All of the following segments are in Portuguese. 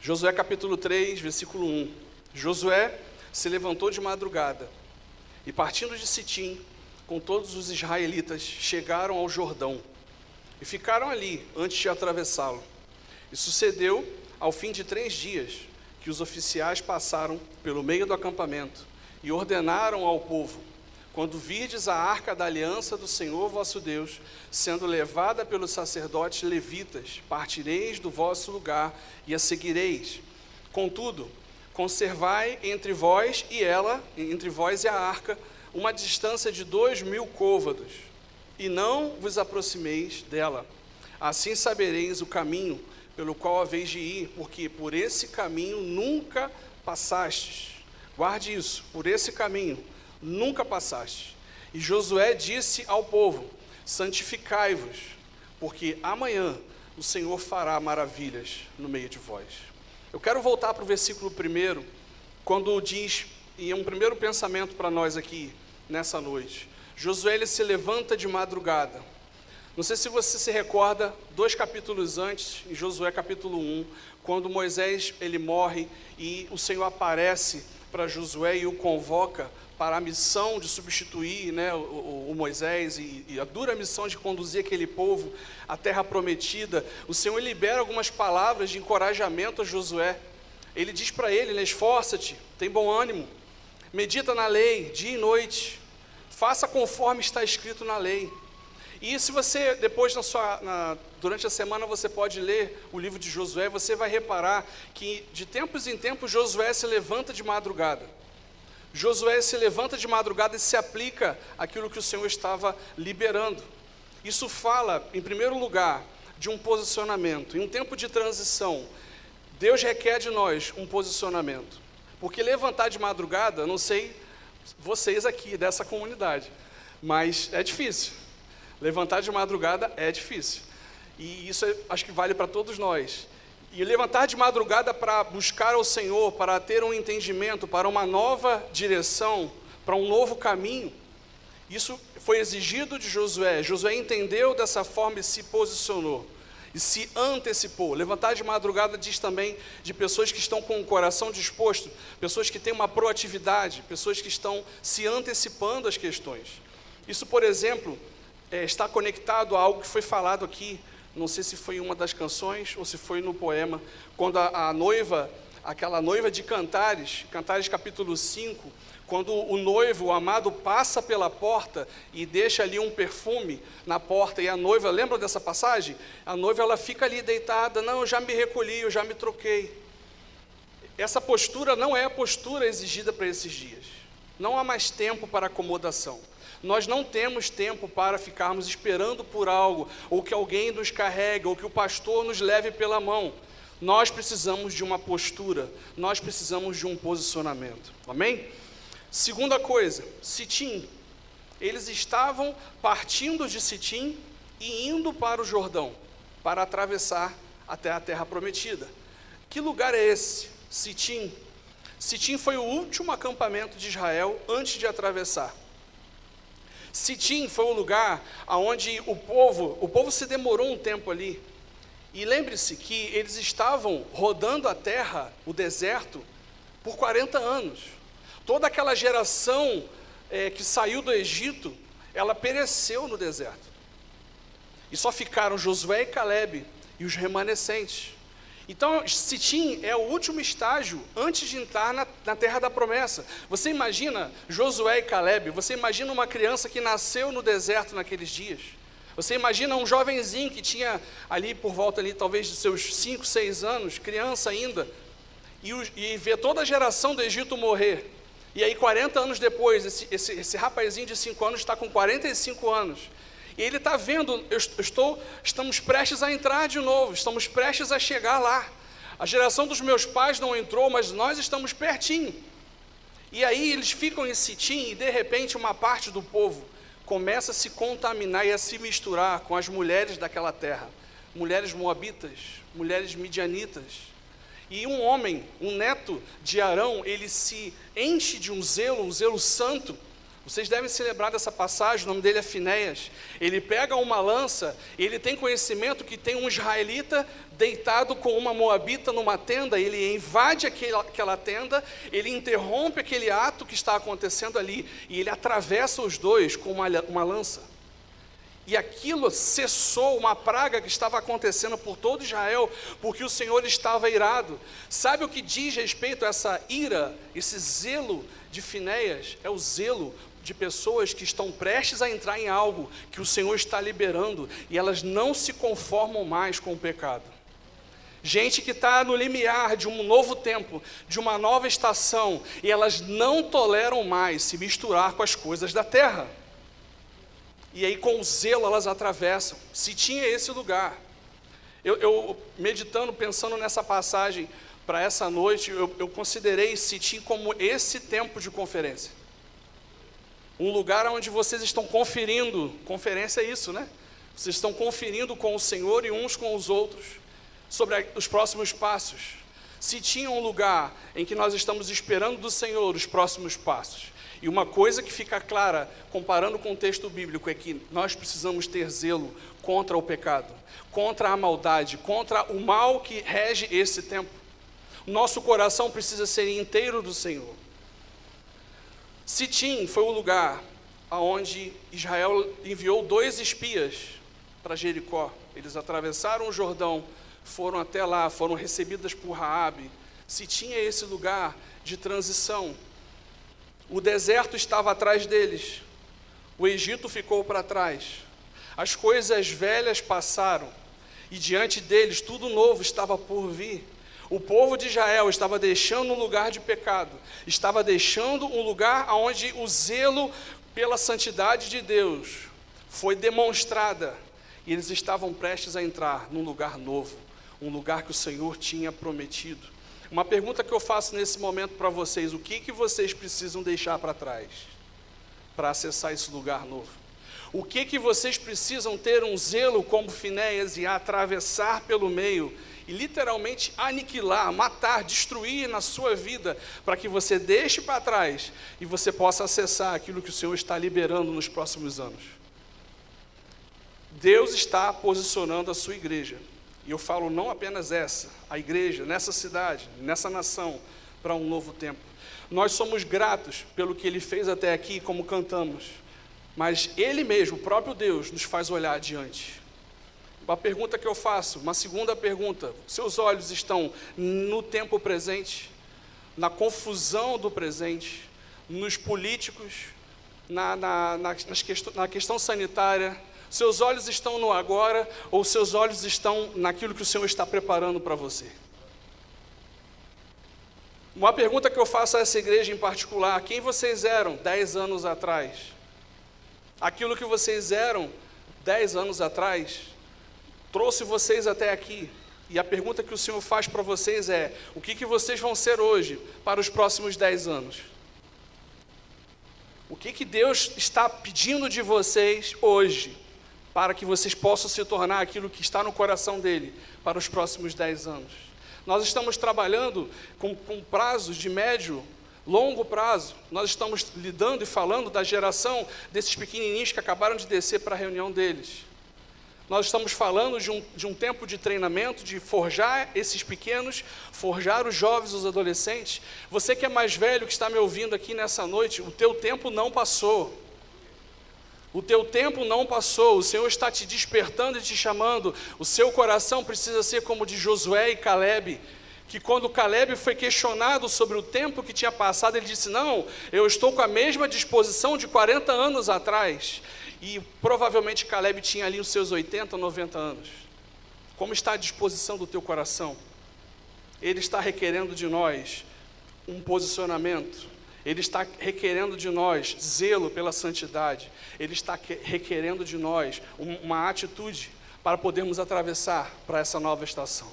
Josué capítulo 3, versículo 1. Josué se levantou de madrugada e, partindo de Sitim, com todos os israelitas, chegaram ao Jordão e ficaram ali antes de atravessá-lo. E sucedeu, ao fim de 3 dias, que os oficiais passaram pelo meio do acampamento e ordenaram ao povo: quando virdes a arca da aliança do Senhor vosso Deus, sendo levada pelos sacerdotes levitas, partireis do vosso lugar e a seguireis. Contudo, conservai entre vós e a arca, uma distância de 2.000 côvados, e não vos aproximeis dela. Assim sabereis o caminho pelo qual haveis de ir, porque por esse caminho nunca passastes. Guarde isso, por esse caminho nunca passaste. E Josué disse ao povo: santificai-vos, porque amanhã o Senhor fará maravilhas no meio de vós. Eu quero voltar para o versículo 1, quando diz, e é um primeiro pensamento para nós aqui, nessa noite. Josué, ele se levanta de madrugada. Não sei se você se recorda, 2 capítulos antes, em Josué capítulo 1, quando Moisés, ele morre, e o Senhor aparece para Josué e o convoca para a missão de substituir, o Moisés e a dura missão de conduzir aquele povo à terra prometida. O Senhor libera algumas palavras de encorajamento a Josué. Ele diz para ele: esforça-te, tem bom ânimo, medita na lei dia e noite, faça conforme está escrito na lei. E se você depois durante a semana você pode ler o livro de Josué, você vai reparar que de tempos em tempos Josué se levanta de madrugada. Josué se levanta de madrugada e se aplica aquilo que o Senhor estava liberando. Isso fala, em primeiro lugar, de um posicionamento. Em um tempo de transição, Deus requer de nós um posicionamento. Porque levantar de madrugada, não sei vocês aqui dessa comunidade, mas é difícil. Levantar de madrugada é difícil. E isso acho que vale para todos nós. E levantar de madrugada para buscar ao Senhor, para ter um entendimento, para uma nova direção, para um novo caminho, isso foi exigido de Josué. Josué entendeu dessa forma e se posicionou, e se antecipou. Levantar de madrugada diz também de pessoas que estão com o coração disposto, pessoas que têm uma proatividade, pessoas que estão se antecipando às questões. Isso, por exemplo, está conectado a algo que foi falado aqui, não sei se foi em uma das canções ou se foi no poema, quando aquela noiva de Cantares capítulo 5, quando o noivo, o amado, passa pela porta e deixa ali um perfume na porta, e a noiva, lembra dessa passagem? A noiva, ela fica ali deitada: não, eu já me recolhi, eu já me troquei. Essa postura não é a postura exigida para esses dias. Não há mais tempo para acomodação. Nós não temos tempo para ficarmos esperando por algo, ou que alguém nos carregue, ou que o pastor nos leve pela mão. Nós precisamos de uma postura, nós precisamos de um posicionamento. Amém? Segunda coisa, Sitim. Eles estavam partindo de Sitim e indo para o Jordão, para atravessar até a terra prometida. Que lugar é esse? Sitim. Sitim foi o último acampamento de Israel antes de atravessar. Sitim foi um lugar onde o povo se demorou um tempo ali. E lembre-se que eles estavam rodando a terra, o deserto, por 40 anos. Toda aquela geração que saiu do Egito, ela pereceu no deserto. E só ficaram Josué e Calebe e os remanescentes. Então, Sitim é o último estágio antes de entrar na terra da promessa. Você imagina Josué e Calebe, você imagina uma criança que nasceu no deserto naqueles dias. Você imagina um jovenzinho que tinha ali por volta ali, talvez de seus 5, 6 anos, criança ainda, e ver toda a geração do Egito morrer. E aí 40 anos depois, esse rapazinho de 5 anos está com 45 anos. E ele está vendo, estamos prestes a entrar de novo, estamos prestes a chegar lá. A geração dos meus pais não entrou, mas nós estamos pertinho. E aí eles ficam em Sitim e de repente uma parte do povo começa a se contaminar e a se misturar com as mulheres daquela terra. Mulheres moabitas, mulheres midianitas. E um homem, um neto de Arão, ele se enche de um zelo santo, Vocês devem se lembrar dessa passagem, o nome dele é Finéias. Ele pega uma lança, e ele tem conhecimento que tem um israelita deitado com uma moabita numa tenda, ele invade aquela tenda, ele interrompe aquele ato que está acontecendo ali, e ele atravessa os dois com uma lança. E aquilo cessou uma praga que estava acontecendo por todo Israel, porque o Senhor estava irado. Sabe o que diz respeito a essa ira, esse zelo de Finéias? É o zelo de pessoas que estão prestes a entrar em algo que o Senhor está liberando, e elas não se conformam mais com o pecado. Gente que está no limiar de um novo tempo, de uma nova estação, e elas não toleram mais se misturar com as coisas da terra. E aí com o zelo elas atravessam. Se tinha esse lugar. Eu meditando, pensando nessa passagem para essa noite, eu considerei Sitim como esse tempo de conferência. Um lugar onde vocês estão conferindo, conferência é isso, né? Vocês estão conferindo com o Senhor e uns com os outros, sobre os próximos passos. Se tinha um lugar em que nós estamos esperando do Senhor os próximos passos. E uma coisa que fica clara, comparando com o texto bíblico, é que nós precisamos ter zelo contra o pecado, contra a maldade, contra o mal que rege esse tempo. Nosso coração precisa ser inteiro do Senhor. Sitim foi o lugar onde Israel enviou 2 espias para Jericó. Eles atravessaram o Jordão, foram até lá, foram recebidas por Raabe. Sitim é esse lugar de transição. O deserto estava atrás deles, o Egito ficou para trás, as coisas velhas passaram, e diante deles tudo novo estava por vir. O povo de Israel estava deixando um lugar de pecado, estava deixando um lugar onde o zelo pela santidade de Deus foi demonstrada, e eles estavam prestes a entrar num lugar novo, um lugar que o Senhor tinha prometido. Uma pergunta que eu faço nesse momento para vocês: o que vocês precisam deixar para trás para acessar esse lugar novo? O que vocês precisam ter um zelo como Finéias e atravessar pelo meio e literalmente aniquilar, matar, destruir na sua vida, para que você deixe para trás e você possa acessar aquilo que o Senhor está liberando nos próximos anos? Deus está posicionando a sua igreja. E eu falo não apenas a igreja, nessa cidade, nessa nação, para um novo tempo. Nós somos gratos pelo que Ele fez até aqui, como cantamos, mas Ele mesmo, o próprio Deus, nos faz olhar adiante. Uma pergunta que eu faço, uma segunda pergunta: seus olhos estão no tempo presente, na confusão do presente, nos políticos, na questão sanitária? Seus olhos estão no agora, ou seus olhos estão naquilo que o Senhor está preparando para você? Uma pergunta que eu faço a essa igreja em particular: quem vocês eram 10 anos atrás? Aquilo que vocês eram 10 anos atrás trouxe vocês até aqui. E a pergunta que o Senhor faz para vocês é: o que vocês vão ser hoje para os próximos 10 anos? O que Deus está pedindo de vocês hoje, para que vocês possam se tornar aquilo que está no coração dEle para os próximos 10 anos? Nós estamos trabalhando com prazos de médio, longo prazo. Nós estamos lidando e falando da geração desses pequenininhos que acabaram de descer para a reunião deles. Nós estamos falando de um tempo de treinamento, de forjar esses pequenos, forjar os jovens, os adolescentes. Você que é mais velho, que está me ouvindo aqui nessa noite, o teu tempo não passou. O teu tempo não passou, o Senhor está te despertando e te chamando. O seu coração precisa ser como o de Josué e Calebe, que quando Calebe foi questionado sobre o tempo que tinha passado, ele disse: não, eu estou com a mesma disposição de 40 anos atrás. E provavelmente Calebe tinha ali os seus 80, 90 anos. Como está a disposição do teu coração? Ele está requerendo de nós um posicionamento. Ele está requerendo de nós zelo pela santidade. Ele está requerendo de nós uma atitude para podermos atravessar para essa nova estação.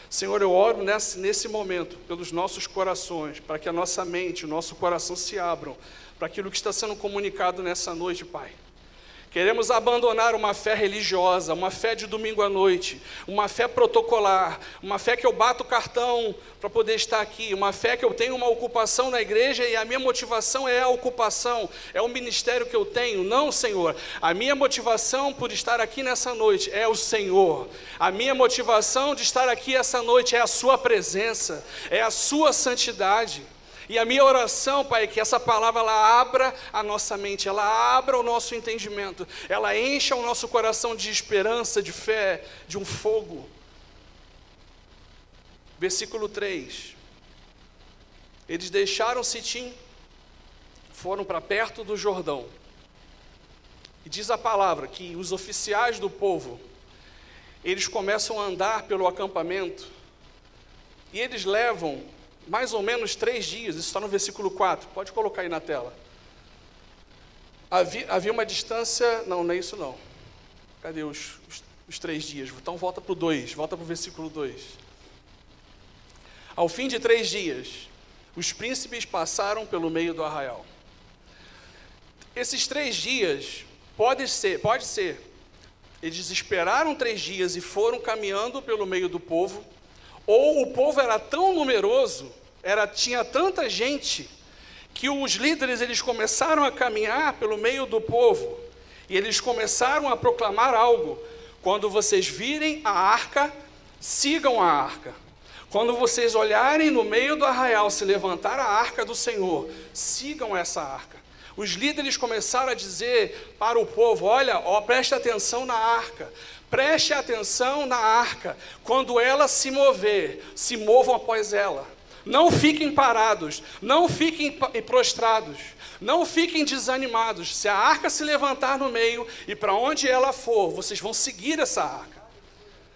Senhor, eu oro nesse momento pelos nossos corações, para que a nossa mente, o nosso coração se abram para aquilo que está sendo comunicado nessa noite, Pai. Queremos abandonar uma fé religiosa, uma fé de domingo à noite, uma fé protocolar, uma fé que eu bato o cartão para poder estar aqui, uma fé que eu tenho uma ocupação na igreja e a minha motivação é a ocupação, é o ministério que eu tenho. Não, Senhor, a minha motivação por estar aqui nessa noite é o Senhor. A minha motivação de estar aqui essa noite é a sua presença, é a sua santidade. E a minha oração, Pai, é que essa palavra ela abra a nossa mente, ela abra o nosso entendimento, ela encha o nosso coração de esperança, de fé, de um fogo. Versículo 3. Eles deixaram Sitim, foram para perto do Jordão. E diz a palavra que os oficiais do povo, eles começam a andar pelo acampamento, e eles levam mais ou menos 3 dias, isso está no versículo 4, pode colocar aí na tela. Havia uma distância, não é isso não. Cadê os 3 dias? Então volta para o 2, volta para o versículo 2. Ao fim de 3 dias, os príncipes passaram pelo meio do arraial. Esses 3 dias, pode ser, eles esperaram 3 dias e foram caminhando pelo meio do povo, ou o povo era tão numeroso, tinha tanta gente, que os líderes eles começaram a caminhar pelo meio do povo, e eles começaram a proclamar algo: quando vocês virem a arca, sigam a arca. Quando vocês olharem no meio do arraial se levantar a arca do Senhor, sigam essa arca. Os líderes começaram a dizer para o povo: olha, preste atenção na arca. Preste atenção na arca, quando ela se mover, se movam após ela. Não fiquem parados, não fiquem prostrados, não fiquem desanimados. Se a arca se levantar no meio e para onde ela for, vocês vão seguir essa arca.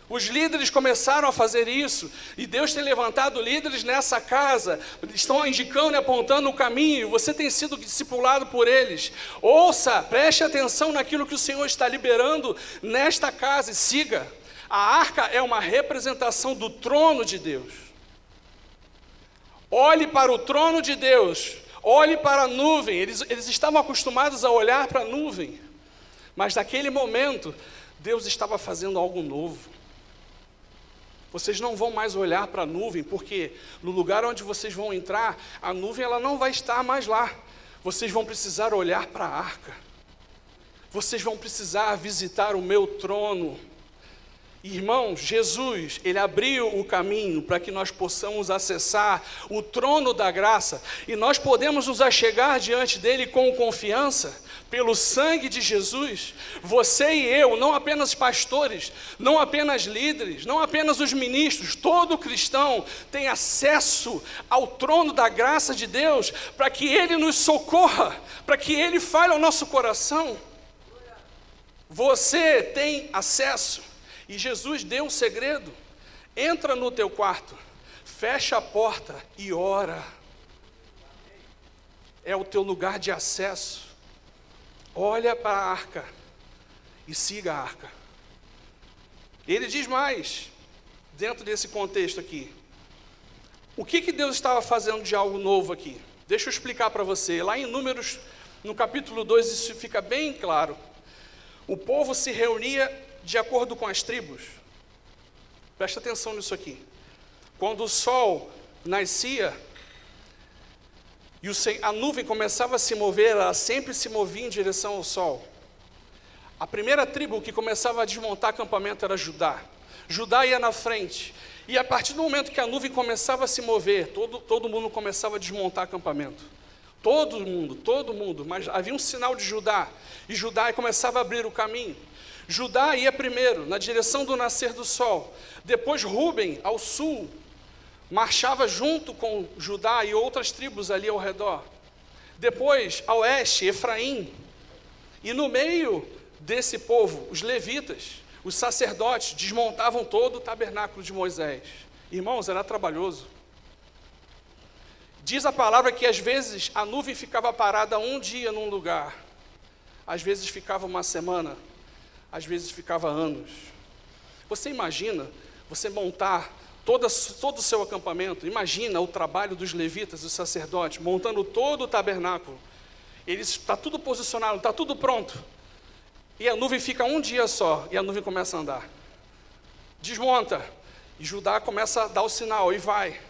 Os líderes começaram a fazer isso, e Deus tem levantado líderes nessa casa, estão indicando e apontando o caminho, você tem sido discipulado por eles. Ouça, preste atenção naquilo que o Senhor está liberando nesta casa e siga. A arca é uma representação do trono de Deus. Olhe para o trono de Deus, olhe para a nuvem. Eles estavam acostumados a olhar para a nuvem, mas naquele momento, Deus estava fazendo algo novo. Vocês não vão mais olhar para a nuvem, porque no lugar onde vocês vão entrar, a nuvem ela não vai estar mais lá. Vocês vão precisar olhar para a arca. Vocês vão precisar visitar o meu trono. Irmãos, Jesus, Ele abriu o caminho para que nós possamos acessar o trono da graça, e nós podemos nos achegar diante dEle com confiança, pelo sangue de Jesus. Você e eu, não apenas pastores, não apenas líderes, não apenas os ministros, todo cristão tem acesso ao trono da graça de Deus, para que Ele nos socorra, para que Ele fale ao nosso coração. Você tem acesso. E Jesus deu um segredo: entra no teu quarto, fecha a porta e ora. É o teu lugar de acesso. Olha para a arca e siga a arca. Ele diz mais, dentro desse contexto aqui. O que Deus estava fazendo de algo novo aqui? Deixa eu explicar para você. Lá em Números, no capítulo 2, isso fica bem claro. O povo se reunia de acordo com as tribos. Presta atenção nisso aqui. Quando o sol nascia e a nuvem começava a se mover, ela sempre se movia em direção ao sol. A primeira tribo que começava a desmontar acampamento era Judá. Judá ia na frente. E a partir do momento que a nuvem começava a se mover, todo mundo começava a desmontar acampamento. Todo mundo. Mas havia um sinal de Judá. E Judá começava a abrir o caminho. Judá ia primeiro, na direção do nascer do sol. Depois Rúben, ao sul, marchava junto com Judá e outras tribos ali ao redor. Depois, a oeste, Efraim. E no meio desse povo, os levitas, os sacerdotes, desmontavam todo o tabernáculo de Moisés. Irmãos, era trabalhoso. Diz a palavra que às vezes a nuvem ficava parada um dia num lugar. Às vezes ficava uma semana. Às vezes ficava anos. Você imagina, você montar todo o seu acampamento, imagina o trabalho dos levitas, dos sacerdotes, montando todo o tabernáculo. Está tudo posicionado, está tudo pronto. E a nuvem fica um dia só, e a nuvem começa a andar. Desmonta, e Judá começa a dar o sinal, e vai.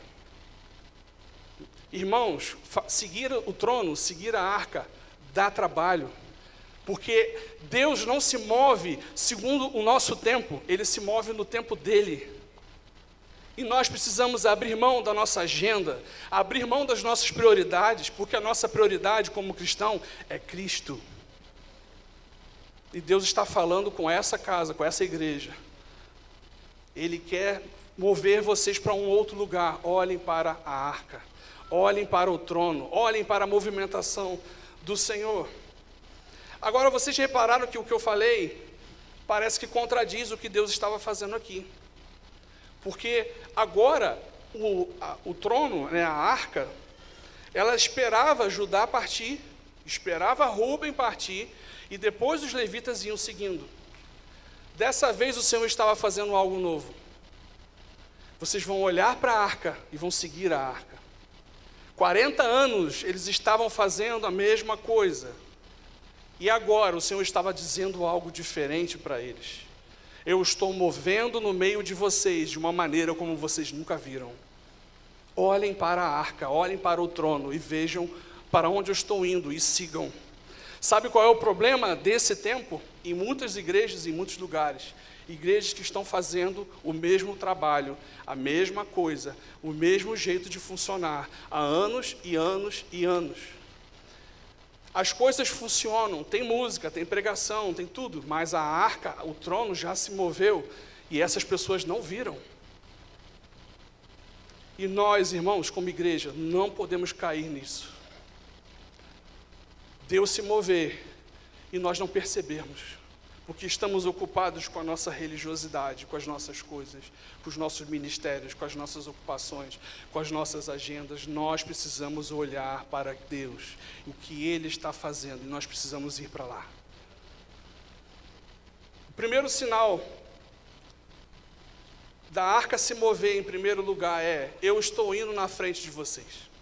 Irmãos, seguir o trono, seguir a arca, dá trabalho. Porque Deus não se move segundo o nosso tempo, Ele se move no tempo dEle. E nós precisamos abrir mão da nossa agenda, abrir mão das nossas prioridades, porque a nossa prioridade como cristão é Cristo. E Deus está falando com essa casa, com essa igreja. Ele quer mover vocês para um outro lugar. Olhem para a arca, olhem para o trono, olhem para a movimentação do Senhor. Agora vocês repararam que o que eu falei parece que contradiz o que Deus estava fazendo aqui. Porque agora o trono, né, a arca, ela esperava Judá partir, esperava Rúben partir, e depois os levitas iam seguindo. Dessa vez o Senhor estava fazendo algo novo. Vocês vão olhar para a arca e vão seguir a arca. 40 anos eles estavam fazendo a mesma coisa. E agora o Senhor estava dizendo algo diferente para eles. Eu estou movendo no meio de vocês de uma maneira como vocês nunca viram. Olhem para a arca, olhem para o trono e vejam para onde eu estou indo e sigam. Sabe qual é o problema desse tempo? Em muitas igrejas, em muitos lugares, igrejas que estão fazendo o mesmo trabalho, a mesma coisa, o mesmo jeito de funcionar, há anos e anos e anos. As coisas funcionam, tem música, tem pregação, tem tudo, mas a arca, o trono já se moveu e essas pessoas não viram. E nós, irmãos, como igreja, não podemos cair nisso. Deus se mover e nós não percebermos, porque estamos ocupados com a nossa religiosidade, com as nossas coisas, com os nossos ministérios, com as nossas ocupações, com as nossas agendas. Nós precisamos olhar para Deus, o que Ele está fazendo, e nós precisamos ir para lá. O primeiro sinal da arca se mover em primeiro lugar é: eu estou indo na frente de vocês.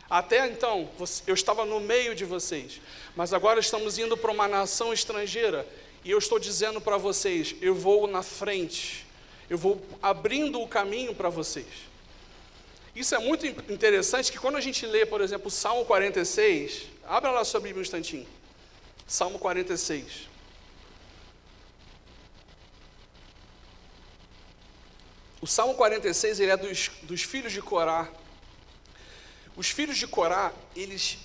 Até então, eu estava no meio de vocês, mas agora estamos indo para uma nação estrangeira, e eu estou dizendo para vocês, eu vou na frente, eu vou abrindo o caminho para vocês. Isso é muito interessante, que quando a gente lê, por exemplo, o Salmo 46, abra lá sua Bíblia um instantinho, Salmo 46. O Salmo 46, ele é dos filhos de Corá. Os filhos de Corá, eles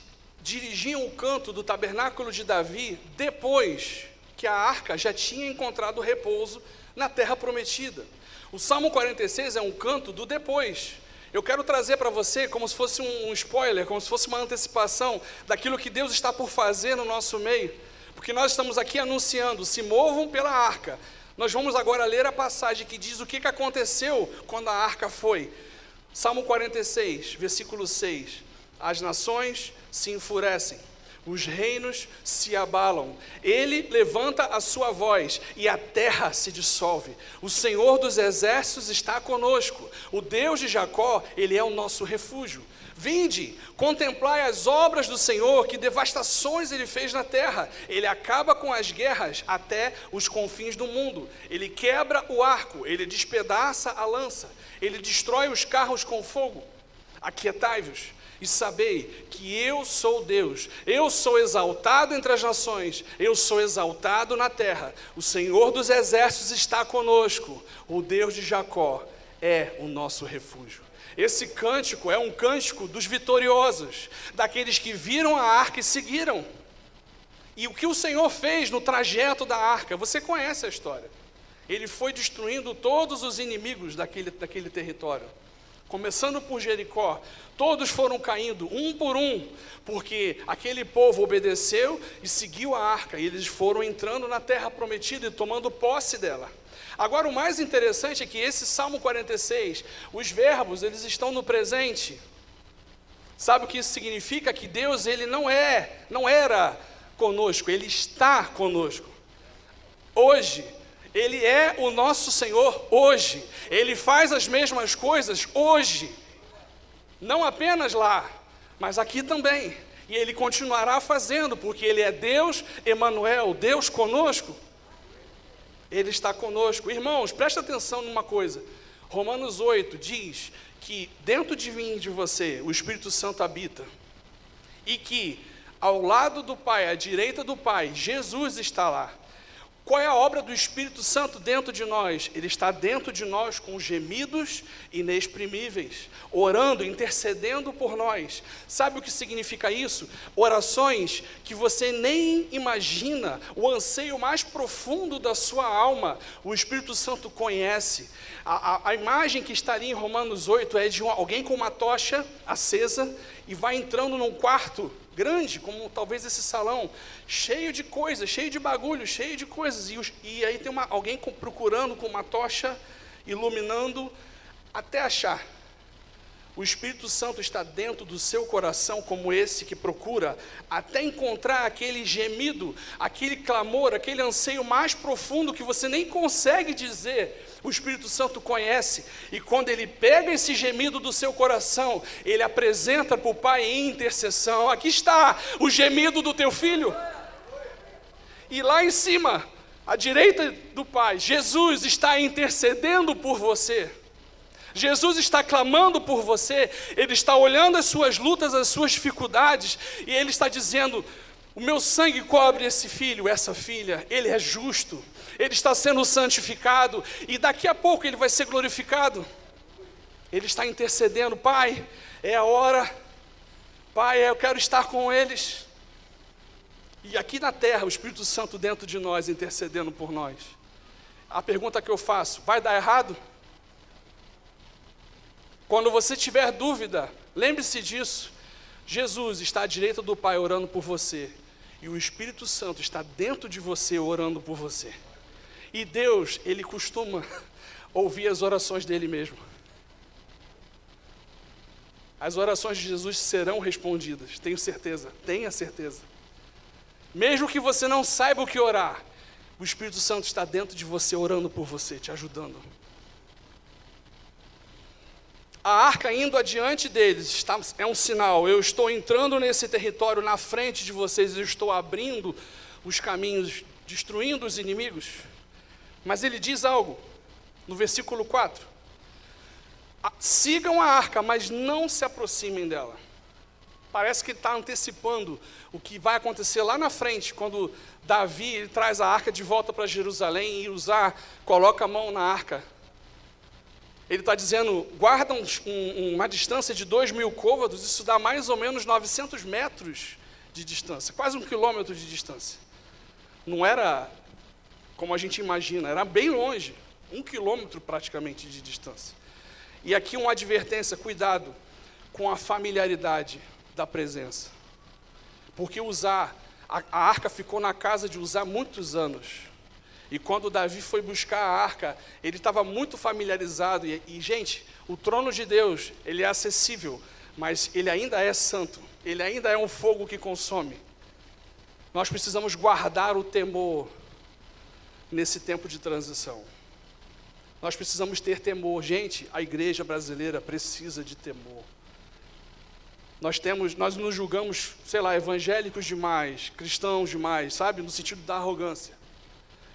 dirigiam o canto do tabernáculo de Davi depois que a arca já tinha encontrado repouso na terra prometida. O Salmo 46 é um canto do depois. Eu quero trazer para você como se fosse um spoiler, como se fosse uma antecipação daquilo que Deus está por fazer no nosso meio, porque nós estamos aqui anunciando: se movam pela arca. Nós vamos agora ler a passagem que diz o que aconteceu quando a arca foi. Salmo 46, versículo 6. As nações se enfurecem, os reinos se abalam, ele levanta a sua voz e a terra se dissolve. O Senhor dos exércitos está conosco, o Deus de Jacó, ele é o nosso refúgio. Vinde, contemplai as obras do Senhor, que devastações ele fez na terra. Ele acaba com as guerras até os confins do mundo. Ele quebra o arco, ele despedaça a lança, ele destrói os carros com fogo. Aquietai-vos e sabei que eu sou Deus, eu sou exaltado entre as nações, eu sou exaltado na terra. O Senhor dos exércitos está conosco, o Deus de Jacó é o nosso refúgio. Esse cântico é um cântico dos vitoriosos, daqueles que viram a arca e seguiram. E o que o Senhor fez no trajeto da arca, você conhece a história. Ele foi destruindo todos os inimigos daquele território. Começando por Jericó, todos foram caindo, um por um, porque aquele povo obedeceu e seguiu a arca, e eles foram entrando na terra prometida e tomando posse dela. Agora, o mais interessante é que esse Salmo 46, os verbos, eles estão no presente. Sabe o que isso significa? Que Deus, ele não era conosco, ele está conosco. Hoje, ele é o nosso Senhor hoje. Ele faz as mesmas coisas hoje. Não apenas lá, mas aqui também. E Ele continuará fazendo, porque Ele é Deus, Emanuel, Deus conosco. Ele está conosco. Irmãos, presta atenção numa coisa. Romanos 8 diz que dentro de mim e de você, o Espírito Santo habita. E que ao lado do Pai, à direita do Pai, Jesus está lá. Qual é a obra do Espírito Santo dentro de nós? Ele está dentro de nós com gemidos inexprimíveis, orando, intercedendo por nós. Sabe o que significa isso? Orações que você nem imagina, o anseio mais profundo da sua alma, o Espírito Santo conhece. A imagem que está ali em Romanos 8 é de alguém com uma tocha acesa e vai entrando num quarto grande, como talvez esse salão, cheio de coisas, cheio de bagulho, cheio de coisas, e aí tem alguém procurando com uma tocha, iluminando, até achar. O Espírito Santo está dentro do seu coração, como esse que procura, até encontrar aquele gemido, aquele clamor, aquele anseio mais profundo que você nem consegue dizer. O Espírito Santo conhece, e quando Ele pega esse gemido do seu coração, Ele apresenta para o Pai em intercessão. Aqui está o gemido do teu filho. E lá em cima, à direita do Pai, Jesus está intercedendo por você. Jesus está clamando por você, Ele está olhando as suas lutas, as suas dificuldades, e Ele está dizendo: o meu sangue cobre esse filho, essa filha, ele é justo, ele está sendo santificado, e daqui a pouco ele vai ser glorificado. Ele está intercedendo: Pai, é a hora, Pai, eu quero estar com eles. E aqui na terra, o Espírito Santo dentro de nós, intercedendo por nós. A pergunta que eu faço: vai dar errado? Quando você tiver dúvida, lembre-se disso. Jesus está à direita do Pai orando por você, e o Espírito Santo está dentro de você orando por você. E Deus, Ele costuma ouvir as orações dEle mesmo. As orações de Jesus serão respondidas, tenho certeza, tenha certeza. Mesmo que você não saiba o que orar, o Espírito Santo está dentro de você orando por você, te ajudando. A arca indo adiante deles é um sinal: eu estou entrando nesse território na frente de vocês, eu estou abrindo os caminhos, destruindo os inimigos. Mas ele diz algo, no versículo 4: sigam a arca, mas não se aproximem dela. Parece que ele está antecipando o que vai acontecer lá na frente, quando Davi ele traz a arca de volta para Jerusalém e coloca a mão na arca. Ele está dizendo: guarda uma distância de 2.000 côvados, isso dá mais ou menos 900 metros de distância, quase 1 quilômetro de distância. Não era como a gente imagina, era bem longe, 1 quilômetro praticamente de distância. E aqui uma advertência: cuidado com a familiaridade da presença, porque a arca ficou na casa de Uzá muitos anos. E quando Davi foi buscar a arca, ele estava muito familiarizado. E, gente, o trono de Deus, ele é acessível, mas ele ainda é santo. Ele ainda é um fogo que consome. Nós precisamos guardar o temor nesse tempo de transição. Nós precisamos ter temor. Gente, a igreja brasileira precisa de temor. Nós nos julgamos, evangélicos demais, cristãos demais, sabe? No sentido da arrogância.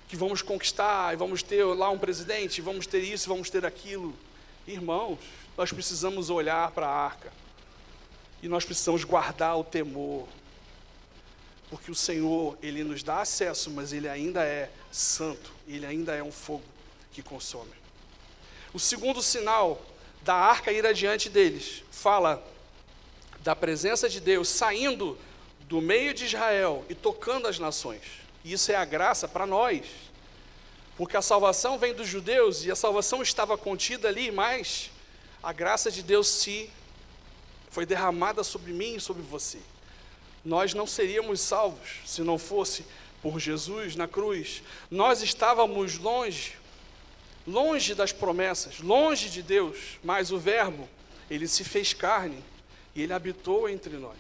Que vamos conquistar, e vamos ter lá um presidente, vamos ter isso, vamos ter aquilo. Irmãos, nós precisamos olhar para a arca, e nós precisamos guardar o temor, porque o Senhor, Ele nos dá acesso, mas Ele ainda é santo, Ele ainda é um fogo que consome. O segundo sinal da arca ir adiante deles, fala da presença de Deus saindo do meio de Israel e tocando as nações. E isso é a graça para nós, porque a salvação vem dos judeus, e a salvação estava contida ali, mas a graça de Deus foi derramada sobre mim e sobre você. Nós não seríamos salvos se não fosse por Jesus na cruz. Nós estávamos longe das promessas, longe de Deus, mas o Verbo, Ele se fez carne, e Ele habitou entre nós,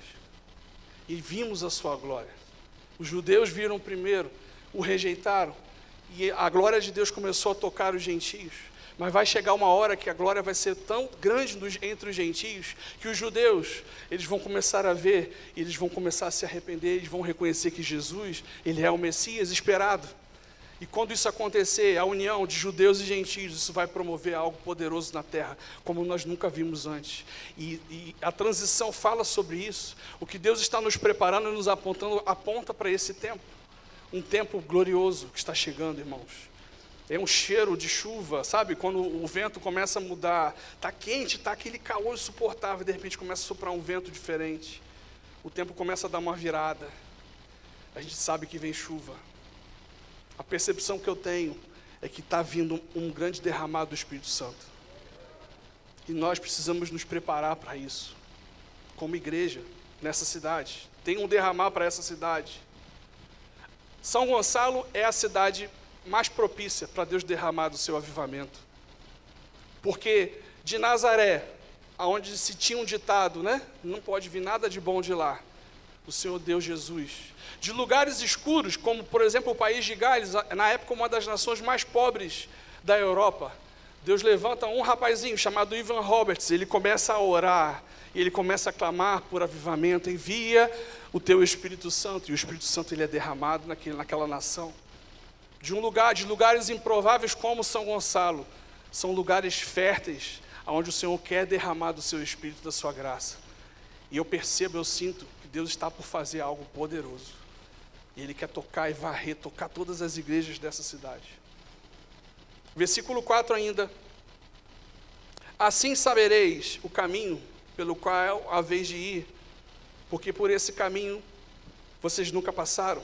e vimos a sua glória. Os judeus viram primeiro, o rejeitaram, e a glória de Deus começou a tocar os gentios. Mas vai chegar uma hora que a glória vai ser tão grande entre os gentios, que os judeus, eles vão começar a ver, eles vão começar a se arrepender, eles vão reconhecer que Jesus, ele é o Messias esperado. E quando isso acontecer, a união de judeus e gentios, isso vai promover algo poderoso na terra, como nós nunca vimos antes. E a transição fala sobre isso. O que Deus está nos preparando e nos apontando, aponta para esse tempo. Um tempo glorioso que está chegando, irmãos. É um cheiro de chuva, sabe? Quando o vento começa a mudar, está quente, está aquele calor insuportável, de repente começa a soprar um vento diferente. O tempo começa a dar uma virada. A gente sabe que vem chuva. A percepção que eu tenho é que está vindo um grande derramado do Espírito Santo. E nós precisamos nos preparar para isso. Como igreja, nessa cidade. Tem um derramar para essa cidade. São Gonçalo é a cidade mais propícia para Deus derramar do seu avivamento. Porque de Nazaré, aonde se tinha um ditado, né? Não pode vir nada de bom de lá. O Senhor deu Jesus. De lugares escuros, como por exemplo o país de Gales, na época uma das nações mais pobres da Europa, Deus levanta um rapazinho chamado Ivan Roberts, ele começa a orar, ele começa a clamar por avivamento, envia o teu Espírito Santo, e o Espírito Santo ele é derramado naquela nação. De lugares improváveis como São Gonçalo, são lugares férteis, onde o Senhor quer derramar do seu Espírito, da sua graça. E eu percebo, eu sinto que Deus está por fazer algo poderoso. E Ele quer tocar e varrer, tocar todas as igrejas dessa cidade. Versículo 4 ainda. Assim sabereis o caminho pelo qual haveis de ir, porque por esse caminho vocês nunca passaram.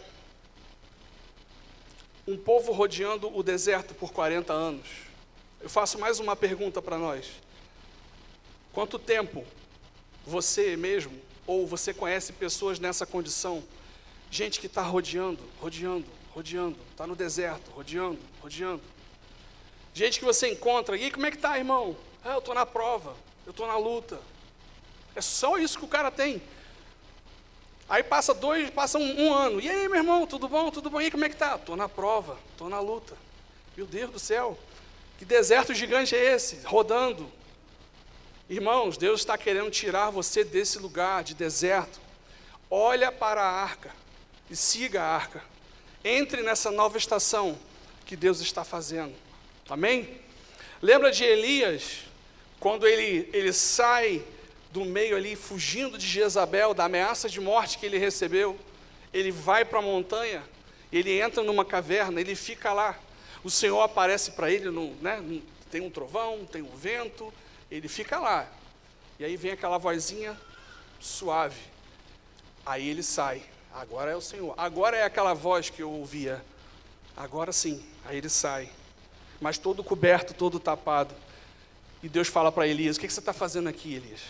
Um povo rodeando o deserto por 40 anos. Eu faço mais uma pergunta para nós. Quanto tempo você mesmo, ou você conhece pessoas nessa condição, gente que está rodeando, está no deserto, rodeando. Gente que você encontra, e aí, como é que está, irmão? Eu estou na prova, eu estou na luta. É só isso que o cara tem. Aí passa um ano, e aí, meu irmão, tudo bom? E aí, como é que está? Estou na prova, estou na luta. Meu Deus do céu, que deserto gigante é esse, rodando? Irmãos, Deus está querendo tirar você desse lugar de deserto. Olha para a arca e siga a arca. Entre nessa nova estação que Deus está fazendo. Amém? Lembra de Elias, quando ele sai do meio ali, fugindo de Jezabel, da ameaça de morte que ele recebeu. Ele vai para a montanha, ele entra numa caverna, ele fica lá. O Senhor aparece para ele, tem um trovão, tem um vento, ele fica lá. E aí vem aquela vozinha suave. Aí ele sai. Agora é o Senhor. Agora é aquela voz que eu ouvia. Agora sim. Aí ele sai. Mas todo coberto, todo tapado. E Deus fala para Elias: o que você está fazendo aqui, Elias?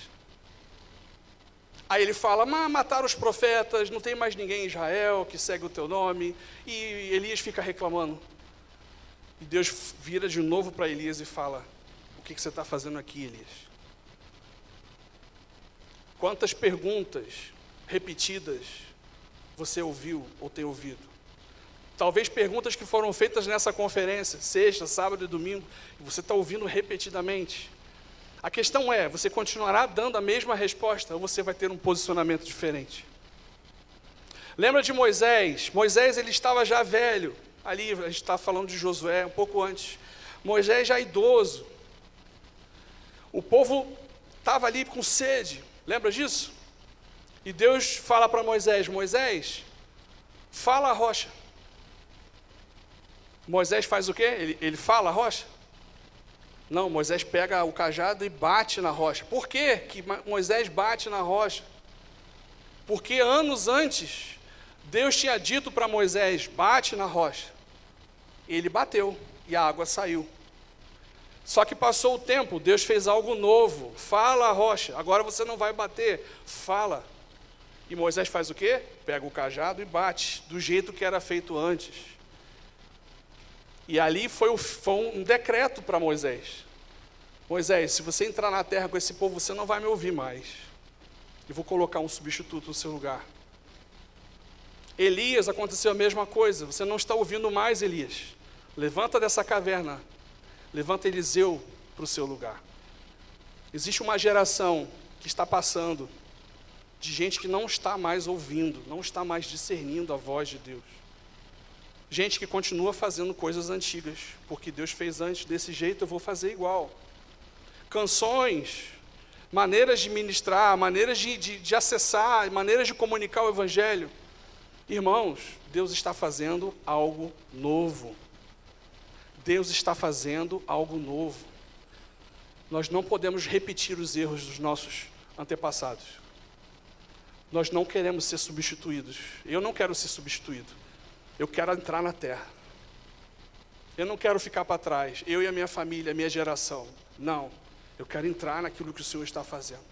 Aí ele fala: mataram os profetas, não tem mais ninguém em Israel que segue o teu nome. E Elias fica reclamando. E Deus vira de novo para Elias e fala: o que você está fazendo aqui, Elias? Quantas perguntas repetidas você ouviu ou tem ouvido? Talvez perguntas que foram feitas nessa conferência, sexta, sábado e domingo, e você está ouvindo repetidamente. A questão é, você continuará dando a mesma resposta ou você vai ter um posicionamento diferente? Lembra de Moisés? Moisés, ele estava já velho. Ali, a gente está falando de Josué, um pouco antes. Moisés já idoso. O povo estava ali com sede. Lembra disso? E Deus fala para Moisés: Moisés, fala a rocha. Moisés faz o quê? Ele fala a rocha? Não, Moisés pega o cajado e bate na rocha. Por quê que Moisés bate na rocha? Porque anos antes, Deus tinha dito para Moisés: bate na rocha. Ele bateu e a água saiu. Só que passou o tempo, Deus fez algo novo. Fala a rocha, agora você não vai bater, fala. E Moisés faz o quê? Pega o cajado e bate, do jeito que era feito antes. E ali foi um decreto para Moisés. Moisés, se você entrar na terra com esse povo, você não vai me ouvir mais. Eu vou colocar um substituto no seu lugar. Elias, aconteceu a mesma coisa. Você não está ouvindo mais, Elias. Levanta dessa caverna. levanta Eliseu para o seu lugar. Existe uma geração que está passando de gente que não está mais ouvindo, não está mais discernindo a voz de Deus. Gente que continua fazendo coisas antigas, porque Deus fez antes desse jeito, eu vou fazer igual. Canções, maneiras de ministrar, maneiras de acessar, maneiras de comunicar o Evangelho. Irmãos, Deus está fazendo algo novo. Deus está fazendo algo novo. Nós não podemos repetir os erros dos nossos antepassados. Nós não queremos ser substituídos. Eu não quero ser substituído. Eu quero entrar na terra. Eu não quero ficar para trás. Eu e a minha família, a minha geração. Não. Eu quero entrar naquilo que o Senhor está fazendo.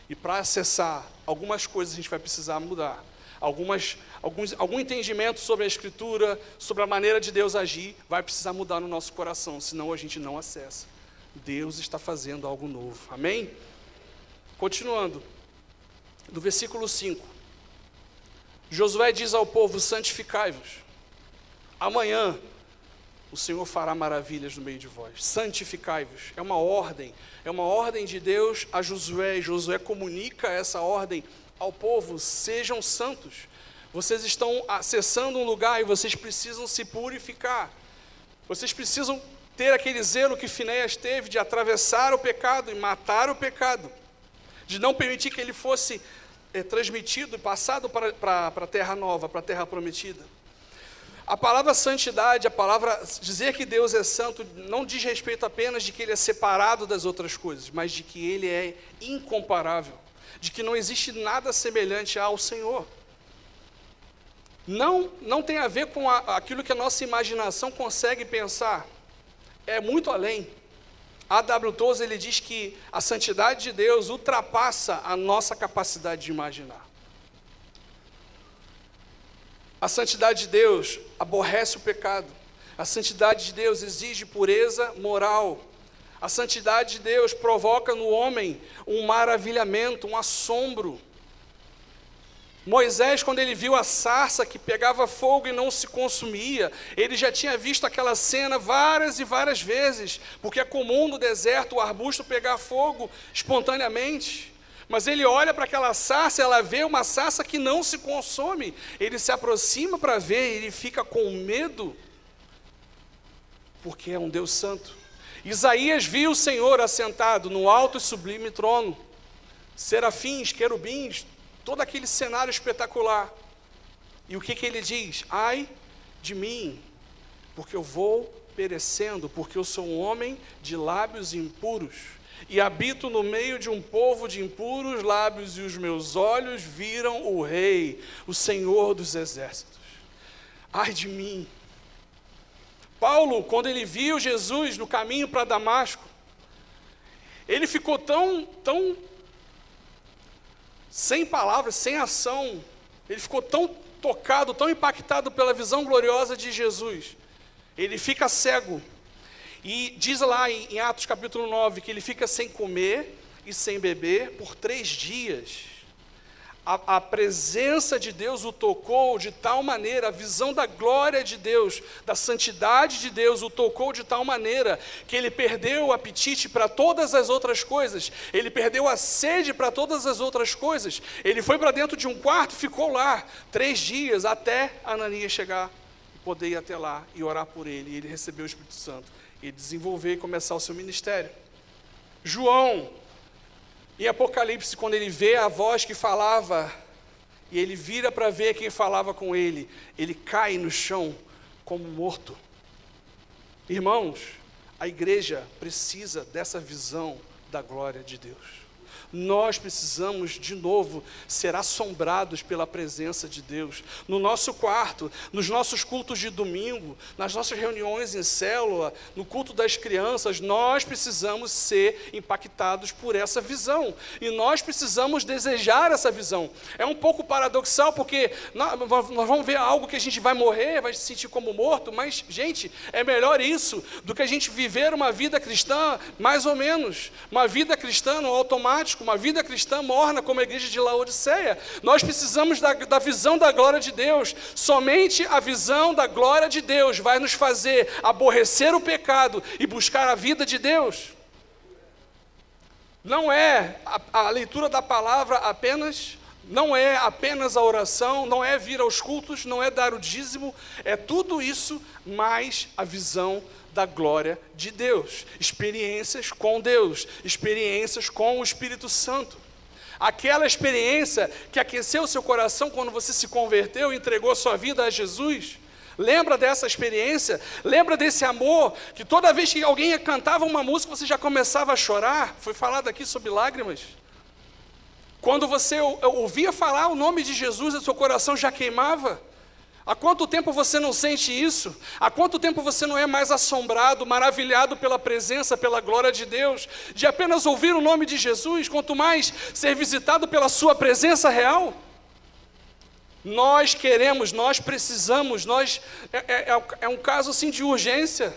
E para acessar algumas coisas a gente vai precisar mudar. Algum entendimento sobre a Escritura, sobre a maneira de Deus agir, vai precisar mudar no nosso coração, senão a gente não acessa. Deus está fazendo algo novo. Amém? Continuando, do versículo 5. Josué diz ao povo: santificai-vos. Amanhã o Senhor fará maravilhas no meio de vós. Santificai-vos. É uma ordem de Deus a Josué. E Josué comunica essa ordem ao povo: sejam santos. Vocês estão acessando um lugar e vocês precisam se purificar. Vocês precisam ter aquele zelo que Finéias teve de atravessar o pecado e matar o pecado, de não permitir que ele fosse transmitido e passado para a terra nova, para a terra prometida. A palavra santidade, a palavra dizer que Deus é santo, não diz respeito apenas de que Ele é separado das outras coisas, mas de que Ele é incomparável, de que não existe nada semelhante ao Senhor. Não tem a ver com aquilo que a nossa imaginação consegue pensar, é muito além. A.W. Tozer, ele diz que a santidade de Deus ultrapassa a nossa capacidade de imaginar. A santidade de Deus aborrece o pecado. A santidade de Deus exige pureza moral. A santidade de Deus provoca no homem um maravilhamento, um assombro. Moisés, quando ele viu a sarça que pegava fogo e não se consumia, ele já tinha visto aquela cena várias e várias vezes, porque é comum no deserto o arbusto pegar fogo espontaneamente. Mas ele olha para aquela sarça, ela vê uma sarça que não se consome. Ele se aproxima para ver, ele fica com medo, porque é um Deus santo. Isaías viu o Senhor assentado no alto e sublime trono, serafins, querubins, todo aquele cenário espetacular. E o que ele diz? Ai de mim, porque eu vou perecendo, porque eu sou um homem de lábios impuros, e habito no meio de um povo de impuros lábios, e os meus olhos viram o Rei, o Senhor dos exércitos. Ai de mim. Paulo, quando ele viu Jesus no caminho para Damasco, ele ficou tão sem palavras, sem ação, ele ficou tão tocado, tão impactado pela visão gloriosa de Jesus, ele fica cego, e diz lá em Atos capítulo 9, que ele fica sem comer e sem beber por 3 dias, a presença de Deus o tocou de tal maneira, a visão da glória de Deus, da santidade de Deus o tocou de tal maneira, que ele perdeu o apetite para todas as outras coisas, ele perdeu a sede para todas as outras coisas, ele foi para dentro de um quarto, ficou lá 3 dias, até Ananias chegar, e poder ir até lá e orar por ele, e ele recebeu o Espírito Santo, e desenvolver e começar o seu ministério. João, em Apocalipse, quando ele vê a voz que falava, e ele vira para ver quem falava com ele, ele cai no chão como morto. Irmãos, a igreja precisa dessa visão da glória de Deus. Nós precisamos, de novo, ser assombrados pela presença de Deus. No nosso quarto, nos nossos cultos de domingo, nas nossas reuniões em célula, no culto das crianças, nós precisamos ser impactados por essa visão. E nós precisamos desejar essa visão. É um pouco paradoxal, porque nós vamos ver algo que a gente vai morrer, vai se sentir como morto, mas, gente, é melhor isso do que a gente viver uma vida cristã, mais ou menos. Uma vida cristã no automático, apático, uma vida cristã morna como a igreja de Laodiceia. Nós precisamos da visão da glória de Deus. Somente a visão da glória de Deus vai nos fazer aborrecer o pecado e buscar a vida de Deus. Não é a leitura da palavra apenas, não é apenas a oração, não é vir aos cultos, não é dar o dízimo, é tudo isso, mais a visão da glória de Deus, experiências com Deus, experiências com o Espírito Santo. Aquela experiência que aqueceu o seu coração quando você se converteu e entregou sua vida a Jesus. Lembra dessa experiência? Lembra desse amor que toda vez que alguém cantava uma música você já começava a chorar? Foi falado aqui sobre lágrimas. Quando você ouvia falar o nome de Jesus, o seu coração já queimava. Há quanto tempo você não sente isso? Há quanto tempo você não é mais assombrado, maravilhado pela presença, pela glória de Deus, de apenas ouvir o nome de Jesus, quanto mais ser visitado pela sua presença real? Nós queremos, nós precisamos, é um caso assim de urgência,